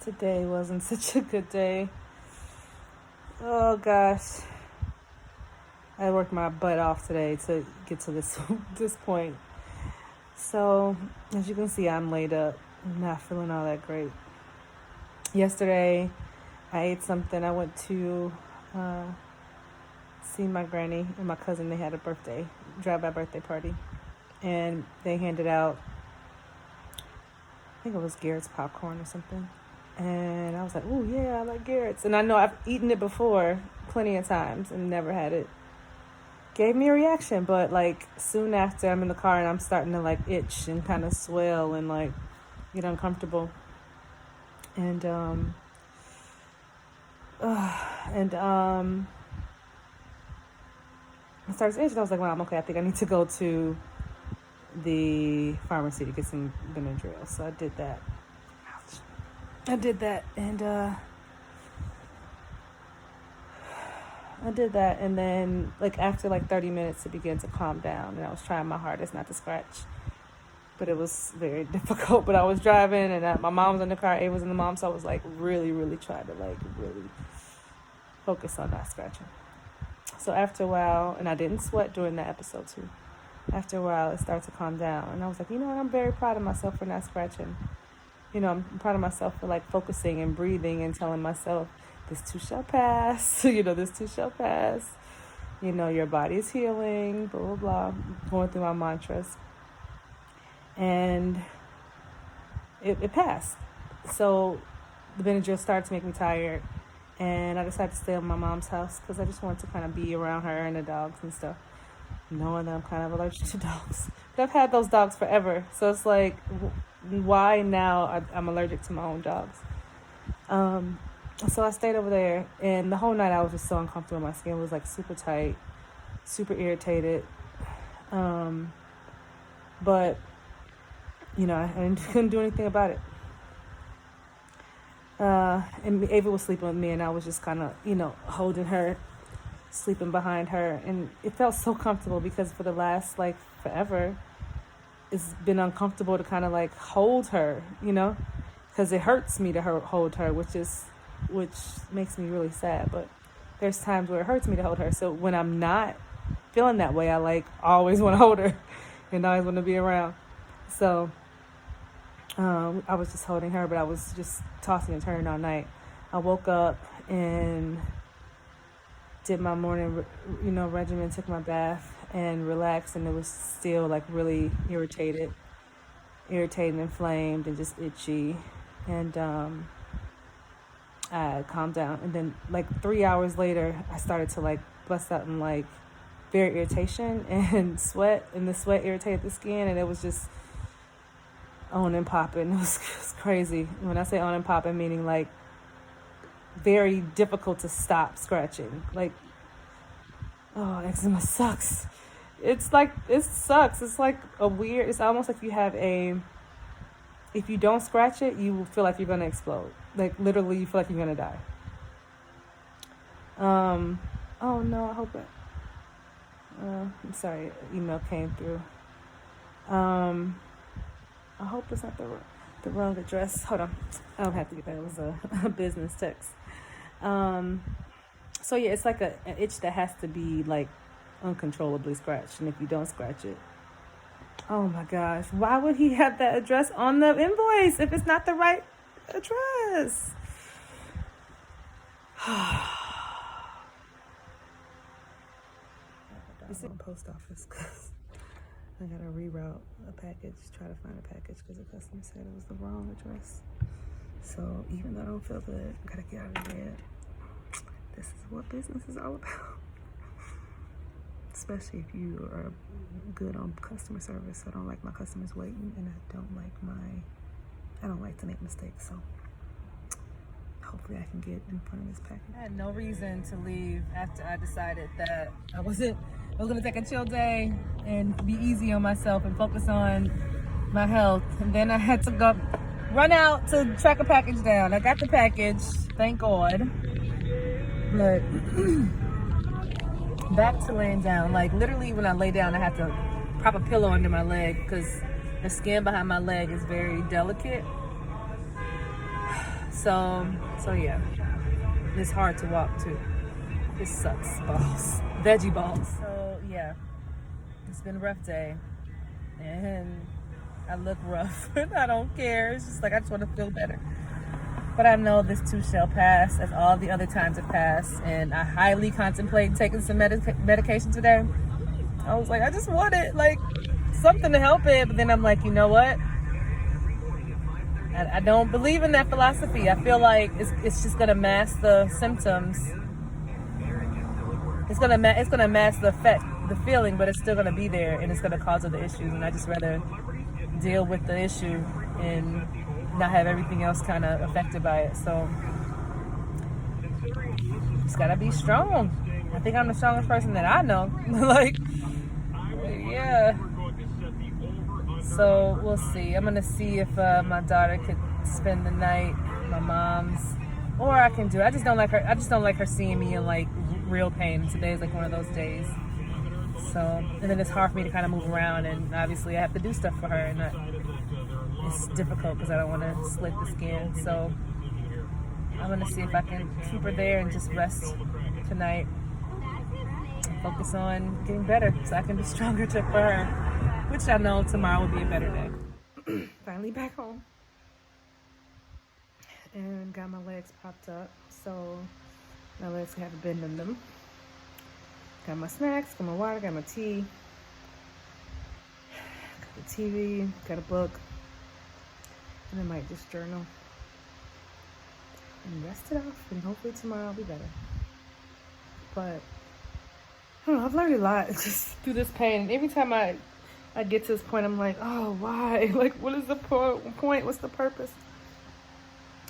Today wasn't such a good day. Oh gosh. I worked my butt off today to get to this point. So, as you can see, I'm laid up. I'm not feeling all that great. Yesterday, I ate something. I went to see my granny and my cousin. They had a drive-by birthday party. And they handed out, I think it was Garrett's popcorn or something. And I was like, oh yeah, I like Garrett's. And I know I've eaten it before plenty of times and never had it. Gave me a reaction, but like soon after I'm in the car and I'm starting to like itch and kind of swell and like get uncomfortable. And I started itching. I was like, well, I'm okay. I think I need to go to the pharmacy to get some Benadryl. So I did that. And then like after like 30 minutes it began to calm down, and I was trying my hardest not to scratch, but it was very difficult. But I was driving and my mom was in the car, Ava was in the mom, so I was like really trying to like really focus on not scratching. So after a while, and I didn't sweat during that episode too, after a while it started to calm down, and I was like, you know what, I'm very proud of myself for not scratching. You know, I'm proud of myself for like focusing and breathing and telling myself, this too shall pass. This too shall pass. Your body is healing, blah, blah, blah. Going through my mantras. And it passed. So the Benadryl started to make me tired. And I decided to stay at my mom's house because I just wanted to kind of be around her and the dogs and stuff. Knowing that I'm kind of allergic to dogs. But I've had those dogs forever. So it's like, why now I'm allergic to my own dogs? So I stayed over there, and the whole night I was just so uncomfortable. My skin was like super tight, super irritated. But I couldn't do anything about it. And Ava was sleeping with me, and I was just kind of, holding her, sleeping behind her, and it felt so comfortable because for the last like forever, it's been uncomfortable to kind of like hold her, because it hurts me to hold her, which makes me really sad. But there's times where it hurts me to hold her. So when I'm not feeling that way, I like always want to hold her and always want to be around. So I was just holding her, but I was just tossing and turning all night. I woke up and did my morning, regimen, took my bath and relaxed, and it was still like really irritated, inflamed, and just itchy. And I calmed down, and then like 3 hours later I started to like bust out in like very irritation and sweat, and the sweat irritated the skin, and it was just on and popping. It was crazy. When I say on and popping, meaning like very difficult to stop scratching. Like, oh, eczema sucks. It sucks. It's like it's almost like you have if you don't scratch it, you will feel like you're going to explode. Like literally you feel like you're going to die. Oh no, I hope I'm sorry, email came through. I hope it's not the wrong address. Hold on. I don't have to get that. It was a business text. So yeah, it's like an itch that has to be like uncontrollably scratched. And if you don't scratch it, oh my gosh, why would he have that address on the invoice if it's not the right address? It's in the post office because I gotta reroute a package, try to find a package because the customer said it was the wrong address. So even though I don't feel good, I gotta get out of bed. This is what business is all about. Especially if you are good on customer service. I don't like my customers waiting, and I don't like to make mistakes. So hopefully I can get in front of this package. I had no reason to leave after I decided that I was gonna take a chill day and be easy on myself and focus on my health. And then I had to run out to track a package down. I got the package, thank God. But back to laying down. Like literally when I lay down, I have to prop a pillow under my leg because the skin behind my leg is very delicate. So yeah, it's hard to walk too. It sucks balls, veggie balls. So yeah, it's been a rough day, and I look rough, and I don't care. It's just like I just want to feel better. But I know this too shall pass, as all the other times have passed, and I highly contemplate taking some medication today. I was like, I just wanted like something to help it, but then I'm like, you know what? I don't believe in that philosophy. I feel like it's just gonna mask the symptoms. It's gonna mask the effect, the feeling, but it's still gonna be there, and it's gonna cause other issues. And I just rather deal with the issue and not have everything else kind of affected by it. So just gotta be strong. I think I'm the strongest person that I know. Like, yeah. So we'll see. I'm gonna see if my daughter could spend the night at my mom's, or I can do it. I just don't like her seeing me in like real pain. Today's like one of those days. So, and then it's hard for me to kind of move around, and obviously I have to do stuff for her, and it's difficult because I don't want to slit the skin. So I'm gonna see if I can keep her there and just rest tonight and focus on getting better so I can be stronger for her, which I know tomorrow will be a better day. Finally back home and got my legs propped up, so my legs have a bend in them. Got my snacks, got my water, got my tea, got the TV, got a book, and I might just journal and rest it off, and hopefully tomorrow I'll be better. But I don't know, I've learned a lot just through this pain, and every time I get to this point, I'm like, oh, why? Like, what is the point? What's the purpose?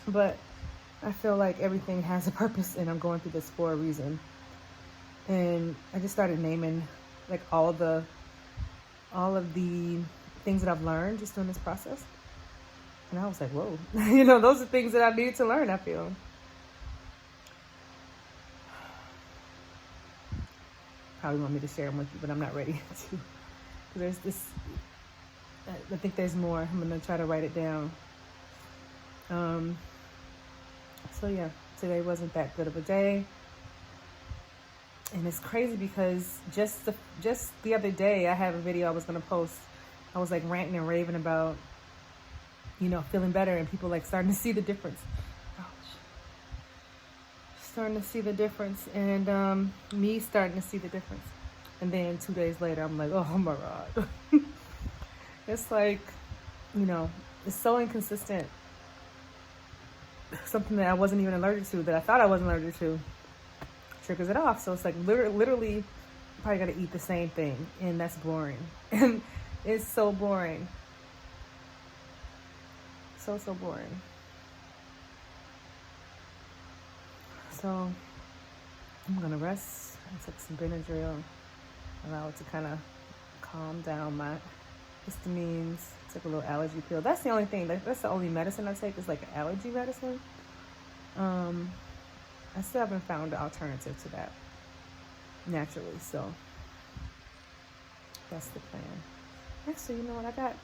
But I feel like everything has a purpose, and I'm going through this for a reason. And I just started naming like all of the things that I've learned just during this process. And I was like, whoa, those are things that I needed to learn, I feel. Probably want me to share them with you, but I'm not ready to. There's this, I think there's more. I'm going to try to write it down. So yeah, today wasn't that good of a day. And it's crazy because just the other day, I have a video I was going to post. I was like ranting and raving about, feeling better, and people like starting to see the difference. Ouch. Starting to see the difference, and me starting to see the difference. And then 2 days later, I'm like, oh my God. It's like, it's so inconsistent. Something that I wasn't even allergic to, that I thought I wasn't allergic to, triggers it off. So it's like literally probably got to eat the same thing, and that's boring. And it's so boring. So boring. So I'm gonna rest. I took some Benadryl, allow it to kind of calm down my histamines. Took a little allergy pill. That's the only thing. That's the only medicine I take is like allergy medicine. I still haven't found an alternative to that naturally, so that's the plan. Actually, you know what?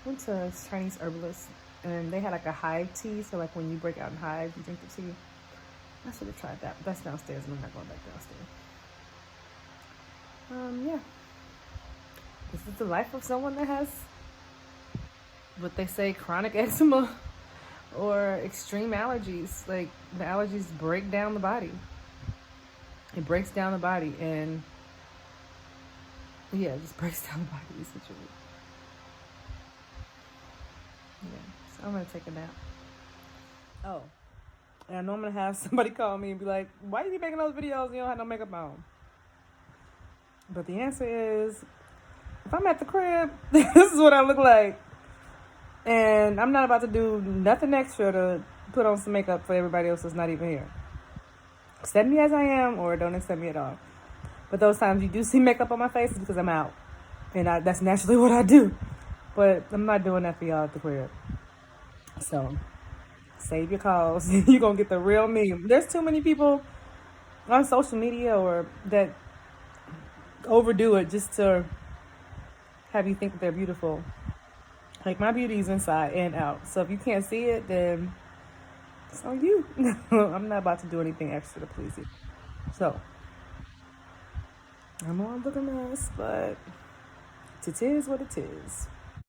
Went to a Chinese herbalist, and they had like a hive tea. So like when you break out in hives, you drink the tea. I should have tried that, but that's downstairs, and I'm not going back downstairs. Yeah. This is the life of someone that has what they say, chronic eczema or extreme allergies. Like, the allergies break down the body. It breaks down the body, and yeah, it just breaks down the body essentially. Yeah, so I'm gonna take a nap. Oh, and I know I'm gonna have somebody call me and be like, why are you making those videos and you don't have no makeup on? But the answer is, if I'm at the crib, this is what I look like. And I'm not about to do nothing extra to put on some makeup for everybody else that's not even here. Accept me as I am, or don't accept me at all. But those times you do see makeup on my face is because I'm out. And that's naturally what I do. But I'm not doing that for y'all at the crib. So, save your calls. You're going to get the real me. There's too many people on social media or that overdo it just to have you think that they're beautiful. Like, my beauty is inside and out. So if you can't see it, then It's on you. I'm not about to do anything extra to please you. So, I know I look a mess, but it is what it is.